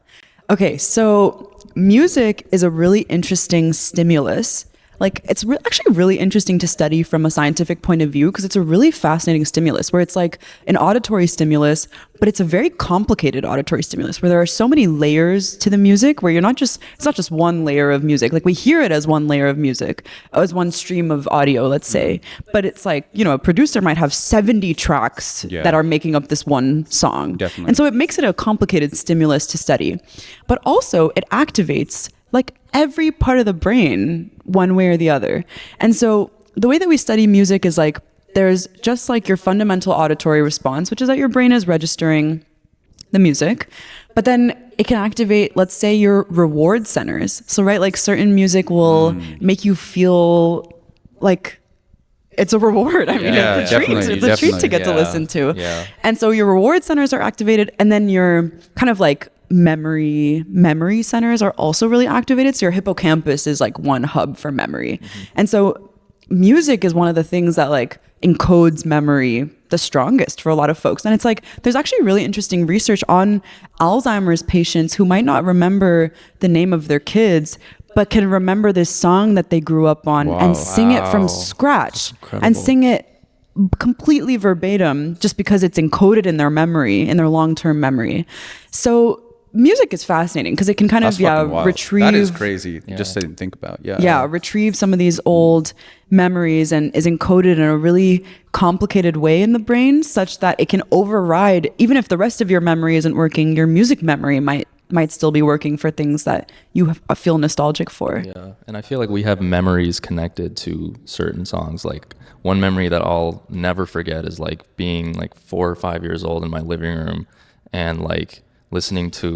Okay, so music is a really interesting stimulus. Like it's actually really interesting to study from a scientific point of view because it's a really fascinating stimulus where it's like an auditory stimulus, but it's a very complicated auditory stimulus where there are so many layers to the music where it's not just one layer of music. Like we hear it as one layer of music, as one stream of audio, let's say, but it's like, you know, a producer might have 70 tracks that are making up this one song. Definitely. And so it makes it a complicated stimulus to study, but also it activates like every part of the brain one way or the other. And so the way that we study music is like there's just like your fundamental auditory response, which is that your brain is registering the music, but then it can activate, let's say, your reward centers. So right, like certain music will make you feel like it's a reward. I mean, Yeah, it's a treat. definitely, It's a treat to definitely. get to Yeah, listen to. yeah. And so your reward centers are activated, and then your kind of like memory centers are also really activated. So your hippocampus is like one hub for memory. And so music is one of the things that like encodes memory the strongest for a lot of folks. And it's like there's actually really interesting research on Alzheimer's patients who might not remember the name of their kids, but can remember this song that they grew up on and sing it from scratch and sing it completely verbatim just because it's encoded in their memory, in their long-term memory. So music is fascinating because it can kind That's of fucking wild. retrieve. That is crazy. Just to think about. Yeah, retrieve some of these old memories and is encoded in a really complicated way in the brain, such that it can override, even if the rest of your memory isn't working, your music memory might still be working for things that you feel nostalgic for. Yeah, and I feel like we have memories connected to certain songs. Like one memory that I'll never forget is like being like 4 or 5 years old in my living room and like listening to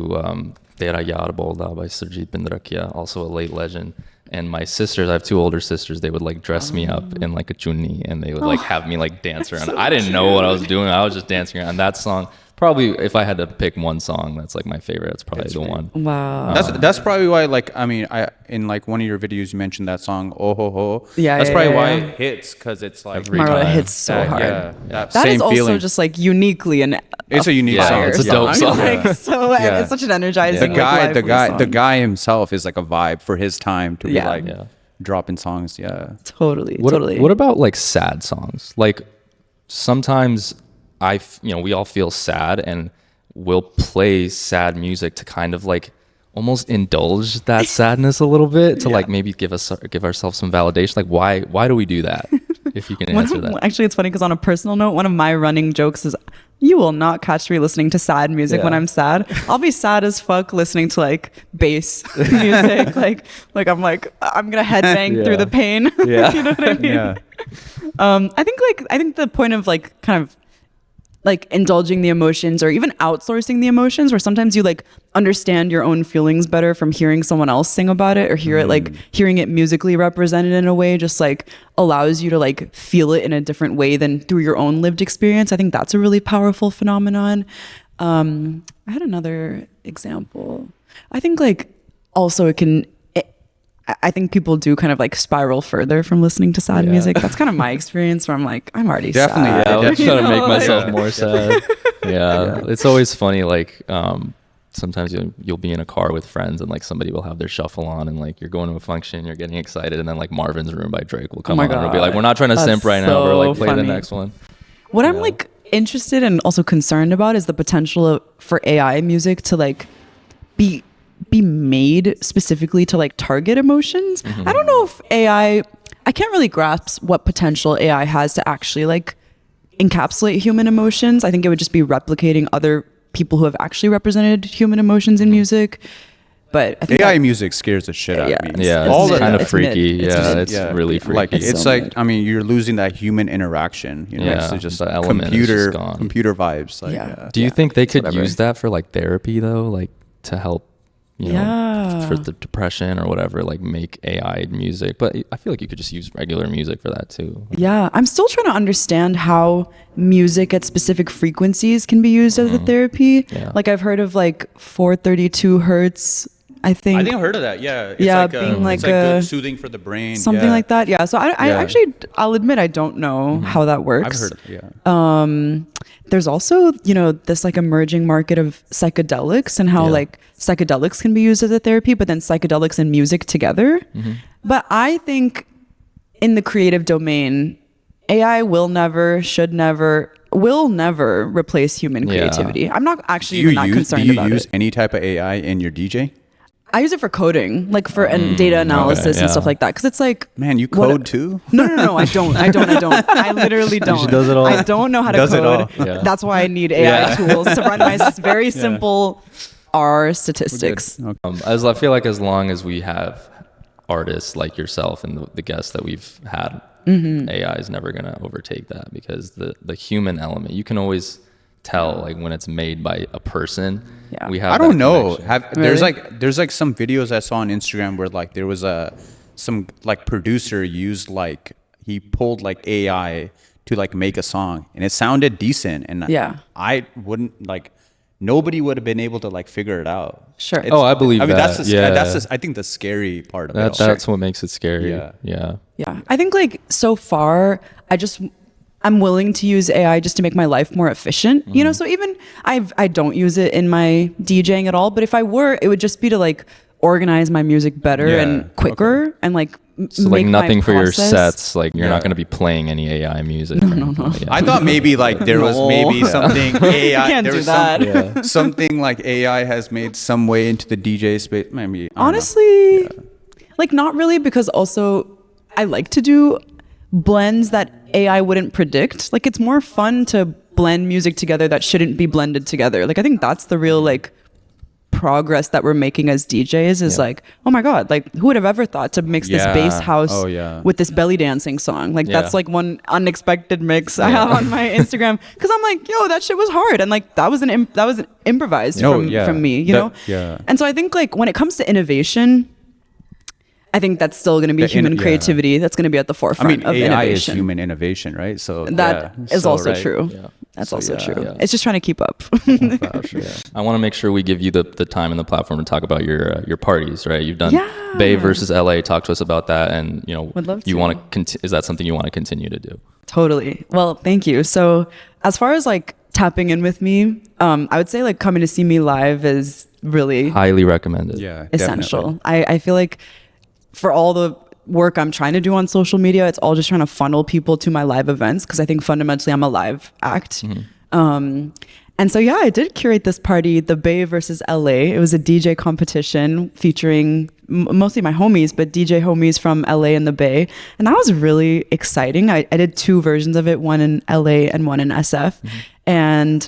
Tera Yaar Bolda by Sarjeet Bindrakia, also a late legend. And my sisters, I have 2 older sisters, they would like dress me up in like a chunni and they would like have me like dance around. I didn't know what I was doing. I was just dancing around. That song, probably if I had to pick one song that's like my favorite, that's probably the one. Wow. That's probably why, like, I mean, I in like one of your videos you mentioned that song Oh Ho Ho. Yeah, that's yeah, probably yeah, why yeah. it hits, because it's like Marla hits so hard. that That same is also feeling. just like uniquely It's a unique Yeah, song. it's a dope song. Like, so Yeah. it's such an energizing. the guy, like, the lively guy, song. the guy himself is like a vibe for his time to be Yeah. like Yeah. dropping songs. Yeah. Totally. What about like sad songs? Like sometimes we all feel sad and we'll play sad music to kind of like almost indulge that sadness a little bit to like maybe give ourselves some validation. Like why do we do that? If you can answer that. Actually, it's funny because on a personal note, one of my running jokes is you will not catch me listening to sad music when I'm sad. I'll be sad as fuck listening to like bass music. like I'm gonna headbang through the pain. Yeah. You know what I mean? Yeah. I think the point of like kind of like indulging the emotions or even outsourcing the emotions, where sometimes you like understand your own feelings better from hearing someone else sing about it or hearing it musically represented in a way, just like allows you to like feel it in a different way than through your own lived experience. I think that's a really powerful phenomenon. I had another example. I think like also I think people do kind of like spiral further from listening to sad music. That's kind of my experience where I'm like, I'm already Definitely, sad. Yeah, I was trying to make Like- myself more sad. Yeah. It's always funny. Like sometimes you'll be in a car with friends and like somebody will have their shuffle on and like you're going to a function, you're getting excited, and then like Marvin's Room by Drake will come my on and it'll be God. like, we're not trying to That's simp right now, we're like so play the funny. next one. What I'm like interested and also concerned about is the potential for AI music to like be made specifically to like target emotions. I don't know if I can't really grasp what potential AI has to actually like encapsulate human emotions. I think it would just be replicating other people who have actually represented human emotions in music. But I think AI music scares the shit out of me. Yeah, All it's the kind of it's freaky. mid. It's Yeah, mid. it's really freaky. Like It's it's so like mid. I mean, you're losing that human interaction. You know, Yeah, it's just the element is just gone. computer vibes. Like, Yeah. Do you think they could whatever. use that for like therapy though, like to help, you know, for the depression or whatever, like make AI music? But I feel like you could just use regular music for that too. Yeah, I'm still trying to understand how music at specific frequencies can be used as a therapy. Yeah. Like I've heard of like 432 hertz, I think. I think I've heard of that. Yeah. It's Yeah, like, being like it's like a- good soothing for the brain. something yeah. like that. Yeah. So I Yeah. actually, I'll admit I don't know how that works. I've heard of it. Yeah. There's also, this like emerging market of psychedelics and how like psychedelics can be used as a therapy, but then psychedelics and music together. But I think in the creative domain, AI will never replace human Yeah. creativity. I'm not actually Do even that concerned you about use it. any type of AI in your DJ? I use it for coding, like for data analysis yeah. and stuff like that. Because it's like, Man, you what- code too? No, I don't. I literally don't. She does it all. I don't know how to Does it code. all. Yeah. That's why I need AI tools to run my very simple R statistics. Okay. I feel like as long as we have artists like yourself and the guests that we've had, AI is never going to overtake that, because the human element, you can always tell like when it's made by a person. Yeah. We have I don't that know. connection. There's like some videos I saw on Instagram where like there was some like producer used like he pulled like AI to like make a song and it sounded decent, and Yeah. I wouldn't like nobody would have been able to like figure it out. Sure. Oh, I believe I mean that. that's I think the scary part of it. all. That's what makes it scary. Yeah. Yeah. Yeah. I think like so far, I'm willing to use AI just to make my life more efficient. So even I don't use it in my DJing at all, but if I were, it would just be to like organize my music better and quicker and like so like make nothing my for your process. sets, like you're not going to be playing any AI music. No. I thought maybe like there was maybe something AI. Can't there do was that. something like AI has made some way into the DJ space. Maybe I don't know. Honestly, like not really, because also I like to do blends that AI wouldn't predict. Like it's more fun to blend music together that shouldn't be blended together. Like I think that's the real like progress that we're making as DJs is like, oh my God, like who would have ever thought to mix this bass house with this belly dancing song? Like that's like one unexpected mix I have on my Instagram, because I'm like, yo, that shit was hard, and like that was improvised from me, you know? And so I think like when it comes to innovation, I think that's still going to be human creativity that's going to be at the forefront of AI innovation. is human innovation, right? So that is also true. That's also true. It's just trying to keep up. I want to make sure we give you the time and the platform to talk about your parties, right? You've done Bay versus LA. Talk to us about that, and would love you to. want to. Is that something you want to continue to do? Totally. Well, thank you. So as far as like tapping in with me, I would say like coming to see me live is really highly recommended. Yeah, essential. definitely. I feel like for all the work I'm trying to do on social media, it's all just trying to funnel people to my live events, because I think fundamentally I'm a live act. And so I did curate this party, the Bay versus LA. It was a DJ competition featuring mostly my homies, but DJ homies from LA and the Bay, and that was really exciting. I did 2 versions of it, one in LA and one in SF, and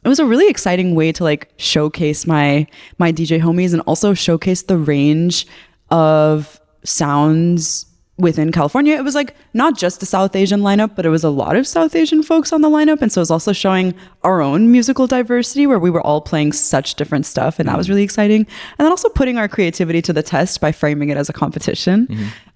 it was a really exciting way to like showcase my DJ homies and also showcase the range of sounds within California. It was like not just a South Asian lineup, but it was a lot of South Asian folks on the lineup. And so it was also showing our own musical diversity, where we were all playing such different stuff. And that was really exciting. And then also putting our creativity to the test by framing it as a competition.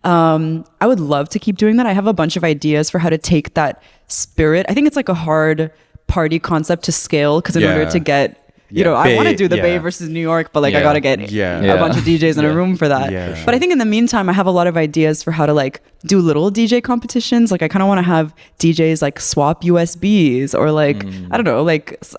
I would love to keep doing that. I have a bunch of ideas for how to take that spirit. I think it's like a hard party concept to scale, because in order to get I want to do the Bay versus New York, but like I got to get a bunch of DJs in a room for that. But I think in the meantime, I have a lot of ideas for how to like do little DJ competitions. Like I kind of want to have DJs like swap USBs, or like, I don't know.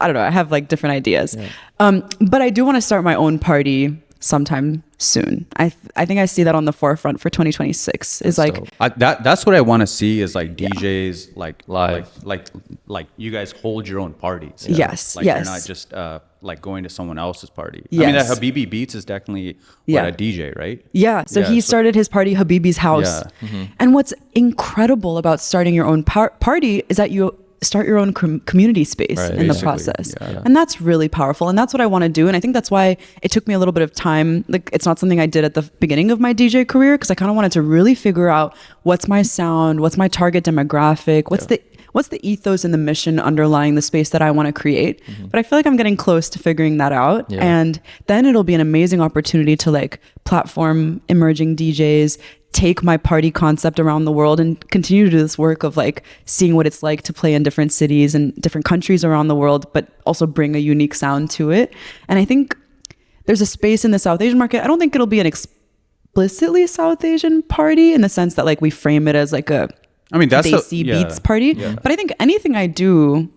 I have like different ideas. But I do want to start my own party sometime soon. I think I see that on the forefront for 2026 is like that's what I want to see is like DJs like live, like you guys hold your own parties. Yes. Like you're not just like going to someone else's party. Yes. I mean, that Habibi Beats is definitely a DJ, right? Yeah. So he started his party Habibi's house. And what's incredible about starting your own party is that you start your own community space in the process. And that's really powerful. And that's what I want to do. And I think that's why it took me a little bit of time. Like it's not something I did at the beginning of my DJ career, because I kind of wanted to really figure out what's my sound, what's my target demographic, what's the ethos and the mission underlying the space that I want to create. But I feel like I'm getting close to figuring that out. And then it'll be an amazing opportunity to like platform emerging DJs, take my party concept around the world, and continue to do this work of like seeing what it's like to play in different cities and different countries around the world, but also bring a unique sound to it. And I think there's a space in the South Asian market. I don't think it'll be an explicitly South Asian party in the sense that like we frame it as like a Desi beats party. But I think anything I do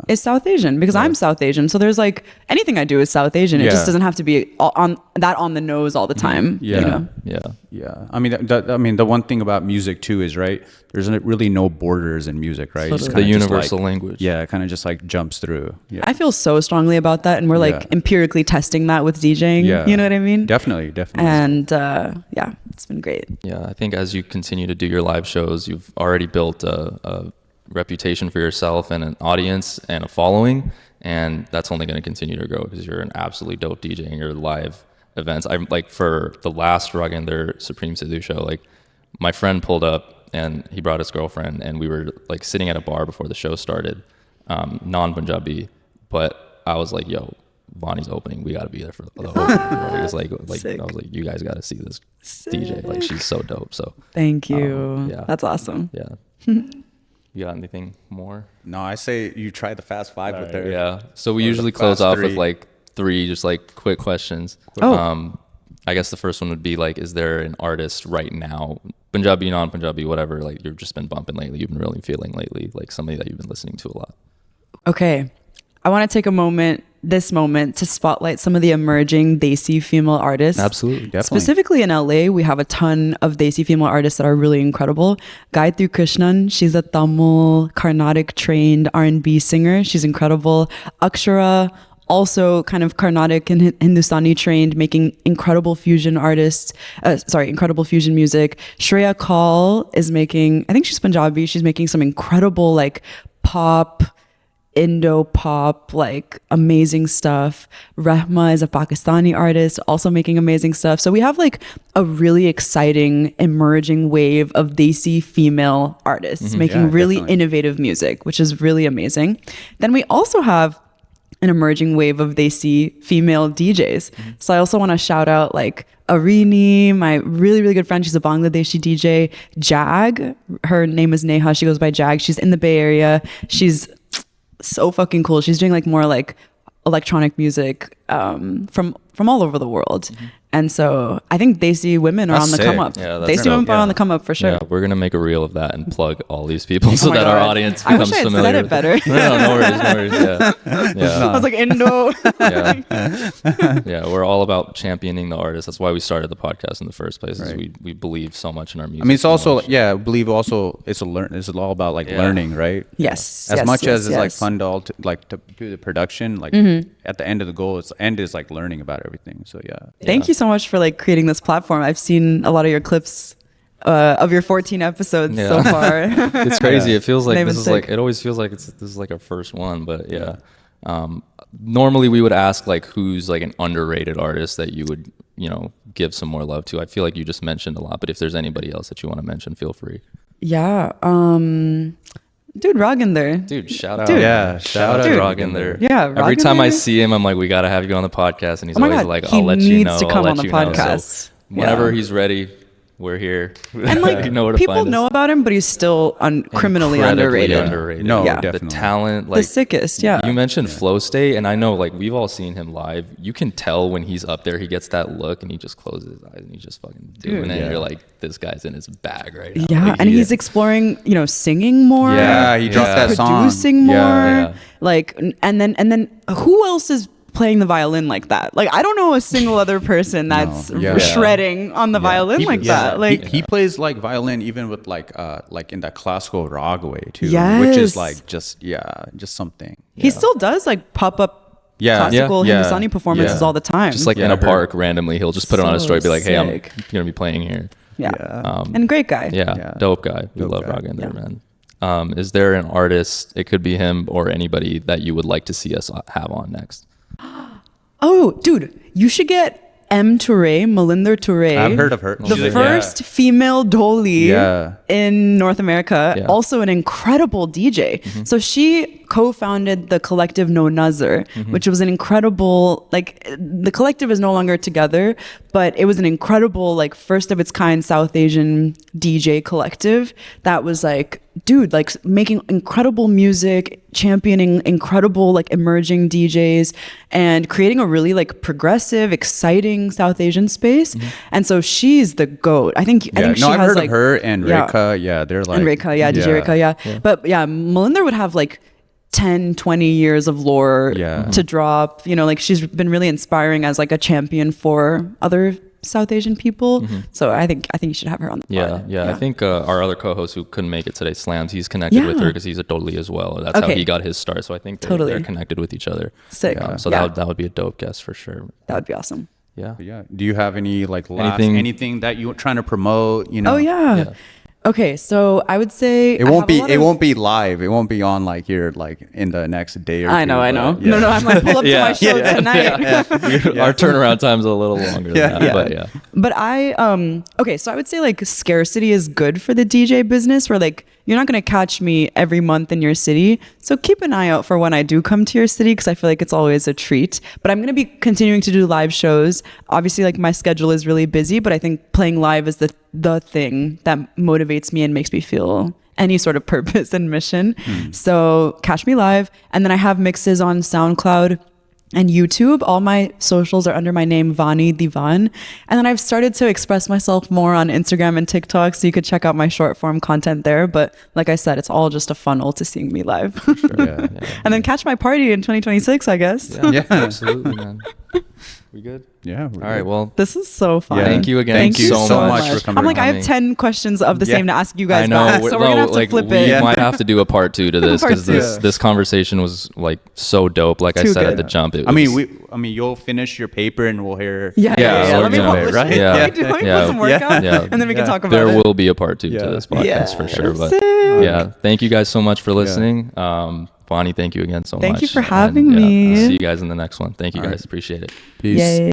is South Asian, because I'm South Asian. So there's like anything I do is South Asian. It just doesn't have to be on the nose all the time. I mean, the one thing about music too is there's really no borders in music, right? It's the universal language. Yeah, it kind of just like jumps through. Yeah. I feel so strongly about that, and we're like empirically testing that with DJing. You know what I mean? Definitely. And it's been great. Yeah, I think as you continue to do your live shows, you've already built a reputation for yourself and an audience and a following, and that's only going to continue to grow because you're an absolutely dope DJ in your live events. I'm like, for the last Raaginder Supreme Sidhu show, like my friend pulled up and he brought his girlfriend, and we were like sitting at a bar before the show started, non-Punjabi, but I was like, yo, Vani's opening, we got to be there for the opening. It was like I was like, you guys got to see this DJ, like she's so dope. So thank you. That's awesome. You got anything more? No, I say you try the fast five with her. Yeah. So we usually close off with like 3 just like quick questions. I guess the first one would be like, is there an artist right now, Punjabi, non-Punjabi, whatever, like you've just been bumping lately, you've been really feeling lately, like somebody that you've been listening to a lot? Okay. I want to take a moment this moment to spotlight some of the emerging Desi female artists. Absolutely, definitely. Specifically in LA, we have a ton of Desi female artists that are really incredible. Gayatri Krishnan, she's a Tamil Carnatic trained R&B singer. She's incredible. Akshara, also kind of Carnatic and Hindustani trained, making incredible fusion incredible fusion music. Shreya Kaul is making, I think she's Punjabi, she's making some incredible like pop, Indo pop, like amazing stuff. Rehma is a Pakistani artist, also making amazing stuff. So we have like a really exciting emerging wave of Desi female artists making really innovative music, which is really amazing. Then we also have an emerging wave of Desi female DJs. So I also want to shout out like Arini, my really, really good friend. She's a Bangladeshi DJ. Jag, her name is Neha. She goes by Jag. She's in the Bay Area. She's so fucking cool. She's doing like more like electronic music from all over the world. And so I think Desi women are on the come up. Yeah, that's Desi women are on the come up for sure. Yeah, we're gonna make a reel of that and plug all these people so that our audience I becomes wish I had familiar. said it better. No worries. Yeah. I was like, Indo. Yeah, we're all about championing the artists. That's why we started the podcast in the first place. Is Right. we believe so much in our music. I mean, it's so also much. I believe also it's all about like learning, right? Yes. As much as it's like yes. fun to do the production, like at the end of the goal, end is like learning about everything. So Thank you so much for like creating this platform. I've seen a lot of your clips of your 14 episodes so far. It's crazy. It feels like They've this been is like sick. it always feels like this is like our first one, but yeah. Normally we would ask like who's like an underrated artist that you would give some more love to. I feel like you just mentioned a lot, but if there's anybody else that you want to mention, feel free. Yeah. Dude, Raaginder. Dude, shout out. Dude. Yeah, shout out to to Raaginder. Yeah, Every time I Raaginder- see him, I'm like, we got to have you on the podcast. And he's Oh my always God, like, he I'll let you needs know. to come I'll let on the you know. podcast. So whenever Yeah. he's ready, we're here. And like You know where to people find us. know about him, but he's still criminally Incredibly underrated. No, Yeah. definitely. The talent, The like sickest, yeah. you mentioned flow state, and I know like we've all seen him live. You can tell when he's up there, he gets that look, and he just closes his eyes and he's just fucking doing it. And you're like, this guy's in his bag right now. Yeah, Like, and he's exploring, singing more. Yeah, he dropped that song. Producing more. Yeah. Like, and then who else is playing the violin like that? Like, I don't know a single other person that's Yeah. shredding on the violin like that. Like, he plays like violin even with like in that classical Raag way too, which Yes. is like just something. he still does like pop up classical Yeah. Hindustani performances Yeah. all the time. just like in I a heard. park randomly, he'll just put it on his So story, be like, hey, I'm sick. gonna be playing here. yeah. And great guy. Yeah, dope guy. We Dope love guy. Raaginder, man. Is there an artist, it could be him or anybody, that you would like to see us have on next? Oh, dude, you should get M2RAY, Malinder Toure. I've heard of her. The She's- first female Doli Yeah. in North America, Yeah. also an incredible DJ. So she co-founded the collective No Nazar, which was an incredible, like, the collective is no longer together, but it was an incredible, like, first of its kind South Asian DJ collective that was like, dude, like making incredible music, championing incredible like emerging DJs, and creating a really like progressive, exciting South Asian space. And so she's the GOAT. I think Yeah, she no, I've has heard like of her and yeah. Rekha. Yeah, they're like And Rekha, DJ Rekha, yeah. But yeah, Malinder would have like 10, 20 years of lore to drop. Like she's been really inspiring as like a champion for other South Asian people. So I think you should have her on the pod. Yeah. I think our other co-host who couldn't make it today, Slams, he's connected with her because he's a Doli as well. That's how Okay. he got his start. So I think they're connected with each other. Sick. So that would be a dope guest for sure. That would be awesome. Yeah. Yeah. Do you have any like Anything- that you're trying to promote? Oh yeah. Okay, so I would say It won't be live. It won't be on like here like in the next day or two. I know. but, yeah. No, I'm like pull up to my show tonight. Our turnaround time's a little longer than that, but yeah. But okay, so I would say like scarcity is good for the DJ business, where like you're not going to catch me every month in your city. So keep an eye out for when I do come to your city, because I feel like it's always a treat. But I'm going to be continuing to do live shows. Obviously, like my schedule is really busy, but I think playing live is the thing that motivates me and makes me feel any sort of purpose and mission. So catch me live. And then I have mixes on SoundCloud. and YouTube. All my socials are under my name, Vani Dewan. And then I've started to express myself more on Instagram and TikTok, so you could check out my short form content there. But like I said, it's all just a funnel to seeing me live. And then catch my party in 2026, I guess. Yeah, absolutely, man. We good? Yeah. All right. Well, This is so fun. Yeah. thank you again. Thank you so much much for coming. I'm like, I have coming. 10 questions of the Yeah. same to ask you guys I know. back, so we're gonna have to flip we it. might have to do a part 2 to this Part because two. this conversation was like so dope. Like I Too said at good. the jump, it I mean, was- you'll finish your paper and we'll hear. Yeah. Let me you know, publish right? it. Yeah. Let me put Yeah. some work out, Yeah. and then we can talk about there it. will be a part 2 to Yeah. this podcast for sure. But Sick. yeah, thank you guys so much for listening. Bonnie, thank you again so much. Thank you for And, having yeah, me. I'll see you guys in the next one. Thank you guys. Appreciate it. Peace. Yay.